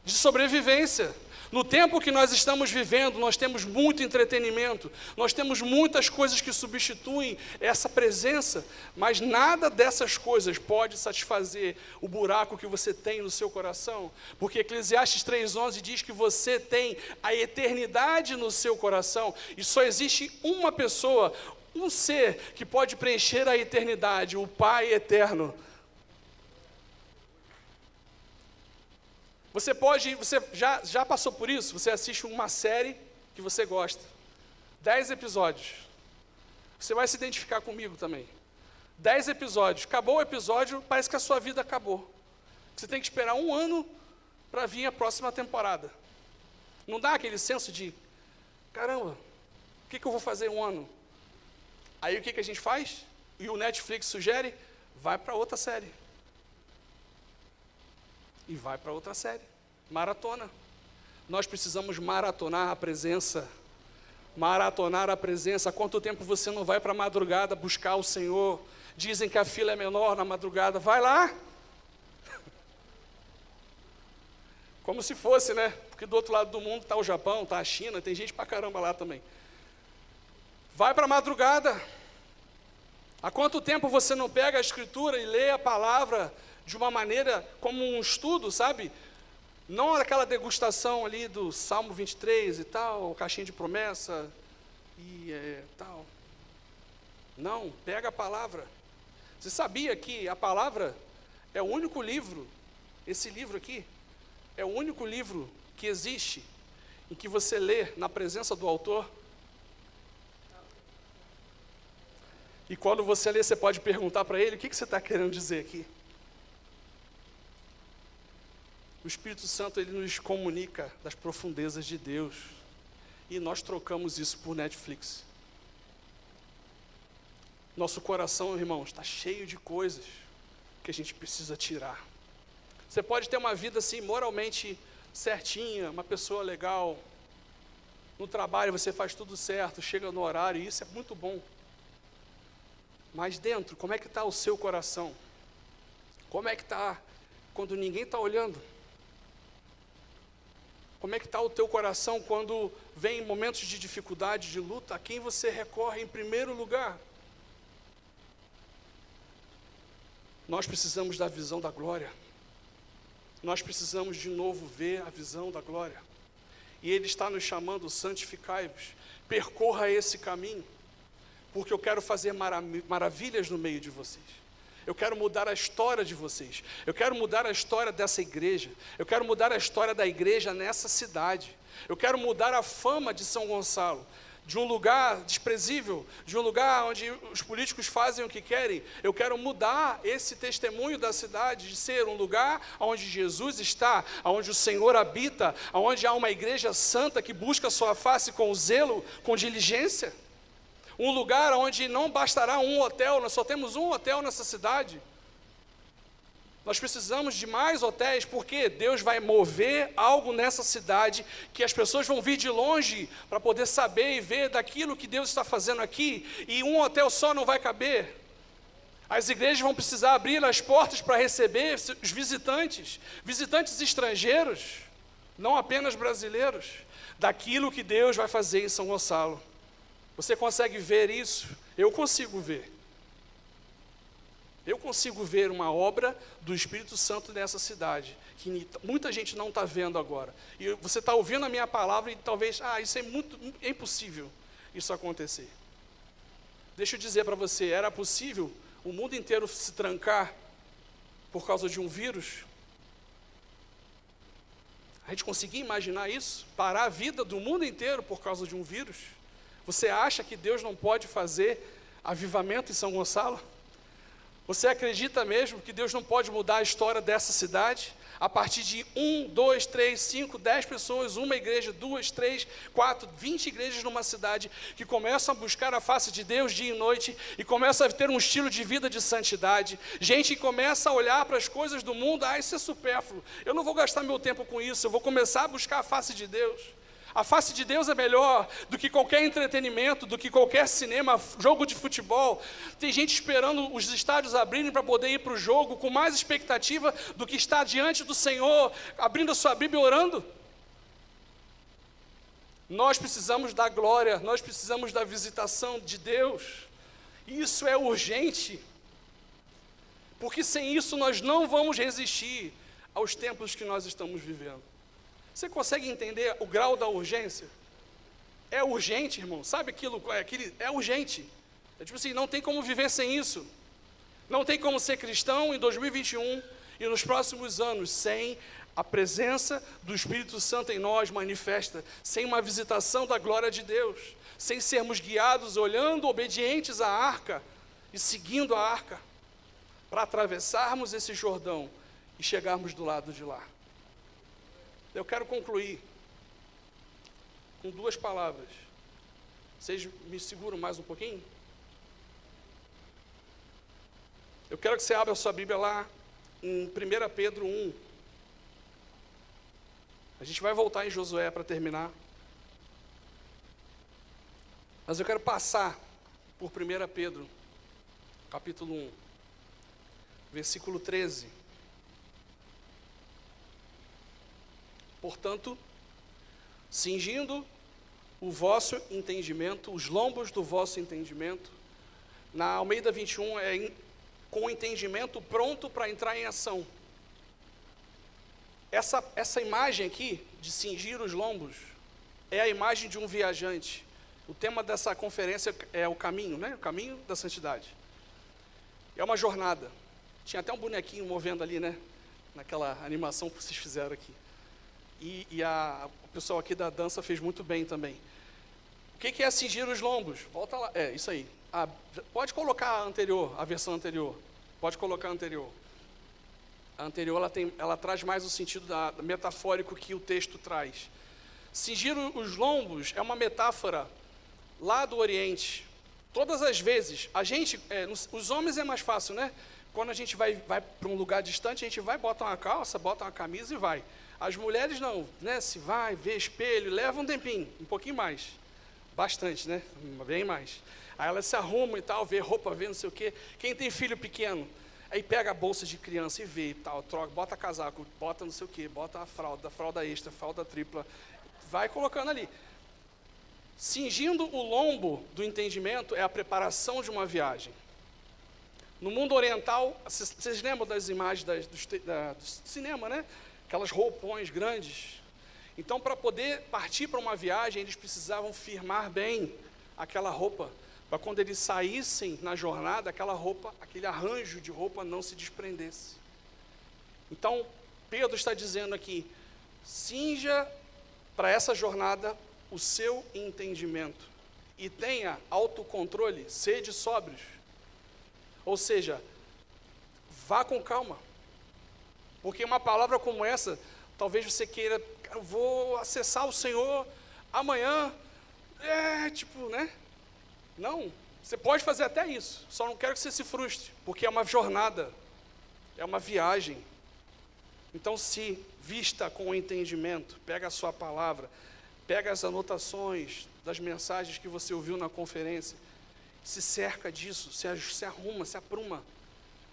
de sobrevivência. No tempo que nós estamos vivendo, nós temos muito entretenimento, nós temos muitas coisas que substituem essa presença, mas nada dessas coisas pode satisfazer o buraco que você tem no seu coração, porque Eclesiastes 3:11 diz que você tem a eternidade no seu coração, e só existe uma pessoa, um ser que pode preencher a eternidade, o Pai eterno. Você já passou por isso? Você assiste uma série que você gosta, 10 episódios, você vai se identificar comigo também, 10 episódios, acabou o episódio, parece que a sua vida acabou, você tem que esperar 1 ano para vir a próxima temporada, não dá aquele senso de, caramba, o que eu vou fazer 1 ano? Aí o que a gente faz? E o Netflix sugere, vai para outra série. E vai para outra série, maratona. Nós precisamos maratonar a presença. Maratonar a presença. Há quanto tempo você não vai para a madrugada buscar o Senhor? Dizem que a fila é menor na madrugada. Vai lá. Como se fosse, né? Porque do outro lado do mundo está o Japão, está a China, tem gente pra caramba lá também. Vai para a madrugada. Há quanto tempo você não pega a Escritura e lê a palavra de uma maneira como um estudo, sabe? Não aquela degustação ali do Salmo 23 e tal, caixinha de promessa e tal. Não, pega a palavra. Você sabia que a palavra é o único livro, esse livro aqui, é o único livro que existe em que você lê na presença do autor? E quando você lê, você pode perguntar para ele, o que você está querendo dizer aqui? O Espírito Santo, ele nos comunica das profundezas de Deus. E nós trocamos isso por Netflix. Nosso coração, irmãos, está cheio de coisas que a gente precisa tirar. Você pode ter uma vida assim, moralmente certinha, uma pessoa legal. No trabalho você faz tudo certo, chega no horário, e isso é muito bom. Mas dentro, como é que está o seu coração? Como é que está quando ninguém está olhando? Como é que está o teu coração quando vem momentos de dificuldade, de luta? A quem você recorre em primeiro lugar? Nós precisamos da visão da glória. Nós precisamos de novo ver a visão da glória. E Ele está nos chamando, santificai-vos. Percorra esse caminho, porque eu quero fazer maravilhas no meio de vocês. Eu quero mudar a história de vocês. Eu quero mudar a história dessa igreja. Eu quero mudar a história da igreja nessa cidade. Eu quero mudar a fama de São Gonçalo. De um lugar desprezível, de um lugar onde os políticos fazem o que querem. Eu quero mudar esse testemunho da cidade, de ser um lugar onde Jesus está, onde o Senhor habita, onde há uma igreja santa que busca a sua face com zelo, com diligência. Um lugar onde não bastará um hotel, nós só temos um hotel nessa cidade. Nós precisamos de mais hotéis, porque Deus vai mover algo nessa cidade, que as pessoas vão vir de longe para poder saber e ver daquilo que Deus está fazendo aqui, e um hotel só não vai caber. As igrejas vão precisar abrir as portas para receber os visitantes estrangeiros, não apenas brasileiros, daquilo que Deus vai fazer em São Gonçalo. Você consegue ver isso? Eu consigo ver. Eu consigo ver uma obra do Espírito Santo nessa cidade, que muita gente não está vendo agora. E você está ouvindo a minha palavra e talvez, isso é impossível isso acontecer. Deixa eu dizer para você, era possível o mundo inteiro se trancar por causa de um vírus? A gente conseguia imaginar isso? Parar a vida do mundo inteiro por causa de um vírus? Você acha que Deus não pode fazer avivamento em São Gonçalo? Você acredita mesmo que Deus não pode mudar a história dessa cidade? A partir de 1, 2, 3, 5, 10 pessoas, uma igreja, 2, 3, 4, 20 igrejas numa cidade que começam a buscar a face de Deus dia e noite e começam a ter um estilo de vida de santidade. Gente que começa a olhar para as coisas do mundo, isso é supérfluo, eu não vou gastar meu tempo com isso, eu vou começar a buscar a face de Deus. A face de Deus é melhor do que qualquer entretenimento, do que qualquer cinema, jogo de futebol. Tem gente esperando os estádios abrirem para poder ir para o jogo com mais expectativa do que estar diante do Senhor, abrindo a sua Bíblia e orando. Nós precisamos da glória, nós precisamos da visitação de Deus. Isso é urgente, porque sem isso nós não vamos resistir aos tempos que nós estamos vivendo. Você consegue entender o grau da urgência? É urgente, irmão. Sabe aquilo? É urgente. É tipo assim, não tem como viver sem isso. Não tem como ser cristão em 2021 e nos próximos anos sem a presença do Espírito Santo em nós manifesta, sem uma visitação da glória de Deus, sem sermos guiados, olhando, obedientes à arca e seguindo a arca, para atravessarmos esse Jordão e chegarmos do lado de lá. Eu quero concluir com 2 palavras. Vocês me seguram mais um pouquinho? Eu quero que você abra a sua Bíblia lá em 1 Pedro 1. A gente vai voltar em Josué para terminar. Mas eu quero passar por 1 Pedro, capítulo 1, versículo 13. Portanto, cingindo o vosso entendimento, os lombos do vosso entendimento, na Almeida 21 com o entendimento pronto para entrar em ação. Essa imagem aqui, de cingir os lombos, é a imagem de um viajante. O tema dessa conferência é o caminho, né? O caminho da santidade. É uma jornada. Tinha até um bonequinho movendo ali, né? Naquela animação que vocês fizeram aqui. E o pessoal aqui da dança fez muito bem também. O que é cingir os lombos? Volta lá, isso aí. Pode colocar a versão anterior. Pode colocar a anterior. A anterior ela traz mais o sentido metafórico que o texto traz. Cingir os lombos é uma metáfora lá do Oriente. Todas as vezes, os homens é mais fácil, né? Quando a gente vai para um lugar distante, a gente vai, bota uma calça, bota uma camisa e vai. As mulheres não, né? Se vai, vê espelho, leva um tempinho, um pouquinho mais. Bastante, né? Bem mais. Aí elas se arrumam e tal, vê roupa, vê não sei o quê. Quem tem filho pequeno, aí pega a bolsa de criança e vê e tal, troca, bota casaco, bota não sei o quê, bota a fralda extra, fralda tripla, vai colocando ali. Cingindo o lombo do entendimento é a preparação de uma viagem. No mundo oriental, vocês lembram das imagens do cinema, né? Aquelas roupões grandes. Então, para poder partir para uma viagem, eles precisavam firmar bem aquela roupa, para quando eles saíssem na jornada, aquela roupa, aquele arranjo de roupa não se desprendesse. Então, Pedro está dizendo aqui, cinja para essa jornada o seu entendimento e tenha autocontrole, sede sóbrios. Ou seja, vá com calma. Porque uma palavra como essa, talvez você queira, eu vou acessar o Senhor amanhã, né? Não, você pode fazer até isso, só não quero que você se frustre, porque é uma jornada, é uma viagem. Então se vista com o entendimento, pega a sua palavra, pega as anotações das mensagens que você ouviu na conferência, se cerca disso, se arruma, se apruma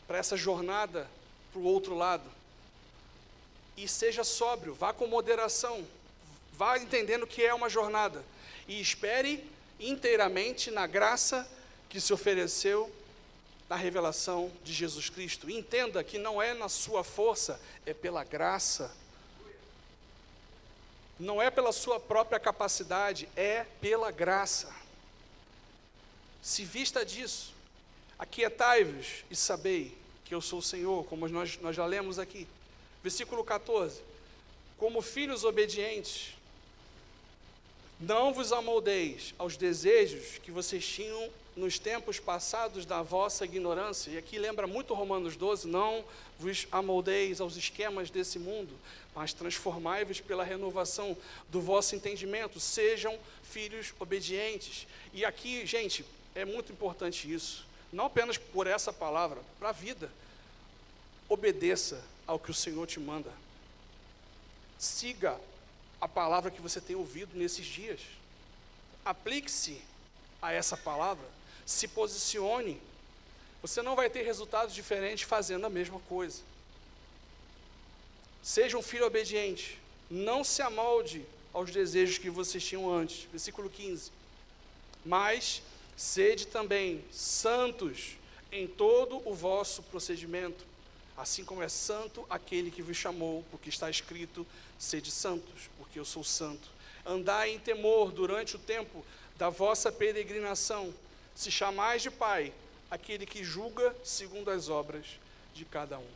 para essa jornada para o outro lado. E seja sóbrio, vá com moderação, vá entendendo que é uma jornada. E espere inteiramente na graça que se ofereceu na revelação de Jesus Cristo. Entenda que não é na sua força, é pela graça. Não é pela sua própria capacidade, é pela graça. Se vista disso, aquietai-vos e sabei que eu sou o Senhor, como nós já lemos aqui. Versículo 14. Como filhos obedientes, não vos amoldeis aos desejos que vocês tinham nos tempos passados da vossa ignorância. E aqui lembra muito Romanos 12, não vos amoldeis aos esquemas desse mundo, mas transformai-vos pela renovação do vosso entendimento, sejam filhos obedientes. E aqui, gente, é muito importante isso, não apenas por essa palavra, para a vida. Obedeça ao que o Senhor te manda. Siga a palavra que você tem ouvido nesses dias. Aplique-se a essa palavra. Se posicione. Você não vai ter resultados diferentes fazendo a mesma coisa. Seja um filho obediente. Não se amolde aos desejos que vocês tinham antes. Versículo 15. Mas sede também santos em todo o vosso procedimento, assim como é santo aquele que vos chamou, porque está escrito, sede santos, porque eu sou santo. Andai em temor durante o tempo da vossa peregrinação, se chamais de Pai, aquele que julga segundo as obras de cada um.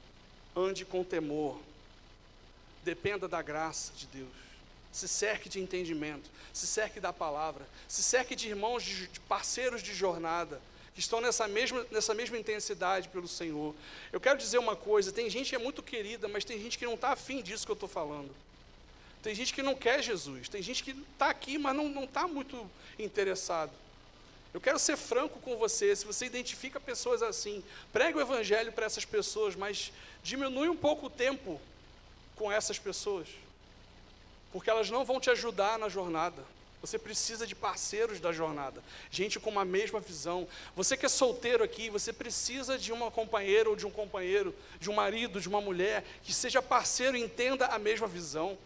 Ande com temor, dependa da graça de Deus, se cerque de entendimento, se cerque da palavra, se cerque de irmãos, de parceiros de jornada, que estão nessa mesma intensidade pelo Senhor. Eu quero dizer uma coisa, tem gente que é muito querida, mas tem gente que não está afim disso que eu estou falando. Tem gente que não quer Jesus, tem gente que está aqui, mas não está muito interessado. Eu quero ser franco com você, se você identifica pessoas assim, pregue o evangelho para essas pessoas, mas diminui um pouco o tempo com essas pessoas, porque elas não vão te ajudar na jornada. Você precisa de parceiros da jornada, gente com uma mesma visão. Você que é solteiro aqui, você precisa de uma companheira ou de um companheiro, de um marido, de uma mulher, que seja parceiro e entenda a mesma visão.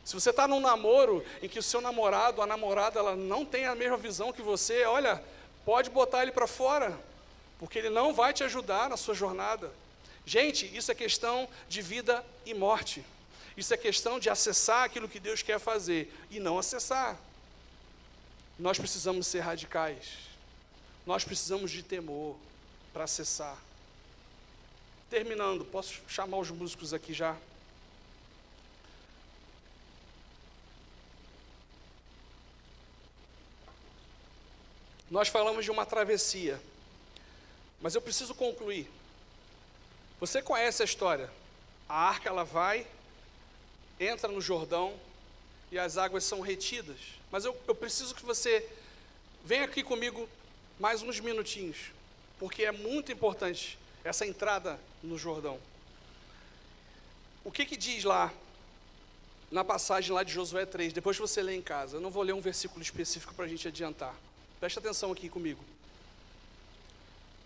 Se você está num namoro em que o seu namorado, a namorada, ela não tem a mesma visão que você, olha, pode botar ele para fora, porque ele não vai te ajudar na sua jornada. Gente, isso é questão de vida e morte. Isso é questão de acessar aquilo que Deus quer fazer e não acessar. Nós precisamos ser radicais. Nós precisamos de temor para acessar. Terminando, posso chamar os músicos aqui já? Nós falamos de uma travessia, mas eu preciso concluir. Você conhece a história? A arca, ela vai, entra no Jordão e as águas são retidas. Mas eu preciso que você venha aqui comigo mais uns minutinhos, porque é muito importante essa entrada no Jordão. O que diz lá, na passagem lá de Josué 3, depois você lê em casa, eu não vou ler um versículo específico para a gente adiantar. Presta atenção aqui comigo.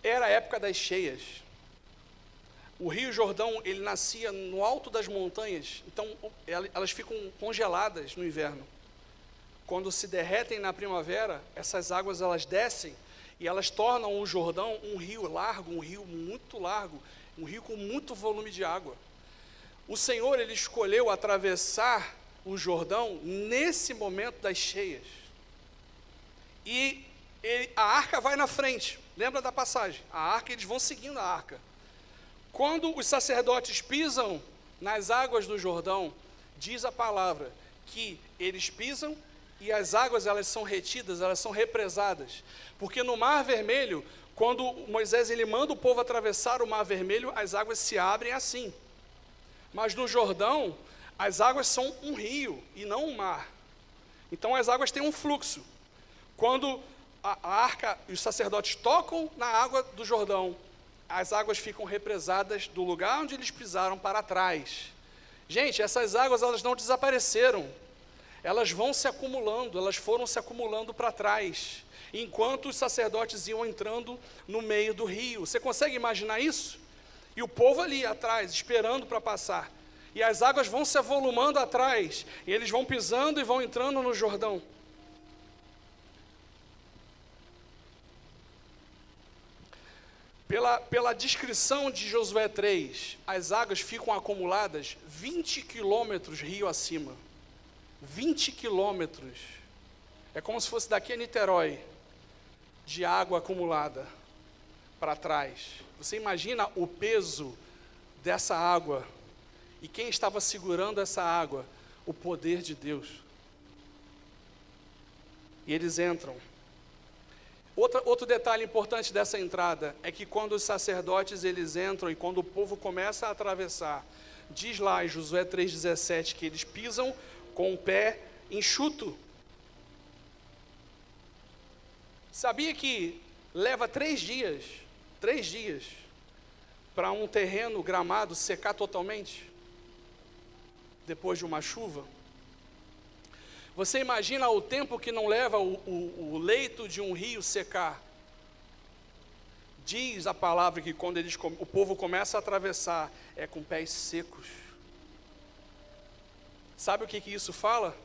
Era a época das cheias. O Rio Jordão, ele nascia no alto das montanhas, então elas ficam congeladas no inverno. Quando se derretem na primavera, essas águas elas descem e elas tornam o Jordão um rio largo, um rio muito largo, um rio com muito volume de água. O Senhor, ele escolheu atravessar o Jordão nesse momento das cheias. E a arca vai na frente, lembra da passagem? A arca, eles vão seguindo a arca. Quando os sacerdotes pisam nas águas do Jordão, diz a palavra que eles pisam e as águas elas são retidas, elas são represadas. Porque no Mar Vermelho, quando Moisés ele manda o povo atravessar o Mar Vermelho, as águas se abrem assim. Mas no Jordão, as águas são um rio e não um mar. Então as águas têm um fluxo. Quando a arca e os sacerdotes tocam na água do Jordão, as águas ficam represadas do lugar onde eles pisaram para trás. Gente, essas águas elas não desapareceram. Elas vão se acumulando, elas foram se acumulando para trás, enquanto os sacerdotes iam entrando no meio do rio. Você consegue imaginar isso? E o povo ali atrás, esperando para passar. E as águas vão se avolumando atrás, e eles vão pisando e vão entrando no Jordão. Pela descrição de Josué 3, as águas ficam acumuladas 20 quilômetros rio acima. 20 quilômetros. É como se fosse daqui a Niterói, de água acumulada para trás. Você imagina o peso dessa água e quem estava segurando essa água? O poder de Deus. E eles entram. Outro detalhe importante dessa entrada é que quando os sacerdotes eles entram e quando o povo começa a atravessar, diz lá em Josué 3,17 que eles pisam com o pé enxuto. Sabia que leva 3 dias para um terreno gramado secar totalmente? Depois de uma chuva? Você imagina o tempo que não leva o leito de um rio secar? Diz a palavra que quando o povo começa a atravessar, é com pés secos. Sabe o que isso fala?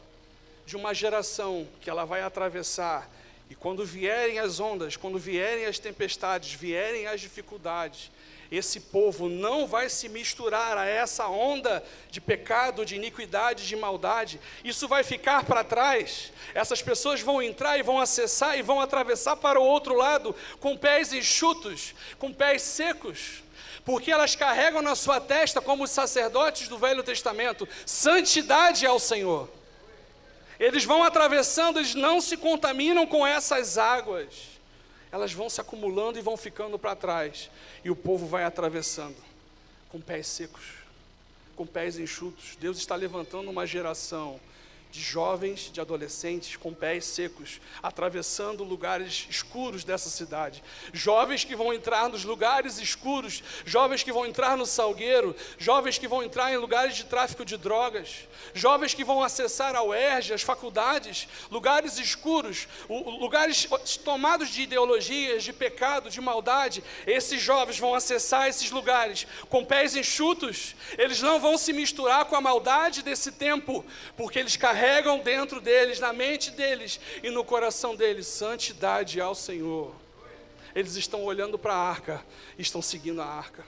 De uma geração que ela vai atravessar, e quando vierem as ondas, quando vierem as tempestades, vierem as dificuldades, esse povo não vai se misturar a essa onda de pecado, de iniquidade, de maldade. Isso vai ficar para trás. Essas pessoas vão entrar e vão acessar e vão atravessar para o outro lado com pés enxutos, com pés secos, porque elas carregam na sua testa, como os sacerdotes do Velho Testamento, santidade ao Senhor. Eles vão atravessando, eles não se contaminam com essas águas. Elas vão se acumulando e vão ficando para trás. E o povo vai atravessando com pés secos, com pés enxutos. Deus está levantando uma geração de jovens, de adolescentes com pés secos, atravessando lugares escuros dessa cidade. Jovens que vão entrar nos lugares escuros, jovens que vão entrar no salgueiro, jovens que vão entrar em lugares de tráfico de drogas, jovens que vão acessar a UERJ, as faculdades, lugares escuros, lugares tomados de ideologias, de pecado, de maldade. Esses jovens vão acessar esses lugares com pés enxutos. Eles não vão se misturar com a maldade desse tempo, porque eles carregam dentro deles, na mente deles e no coração deles, santidade ao Senhor. Eles estão olhando para a arca, estão seguindo a arca.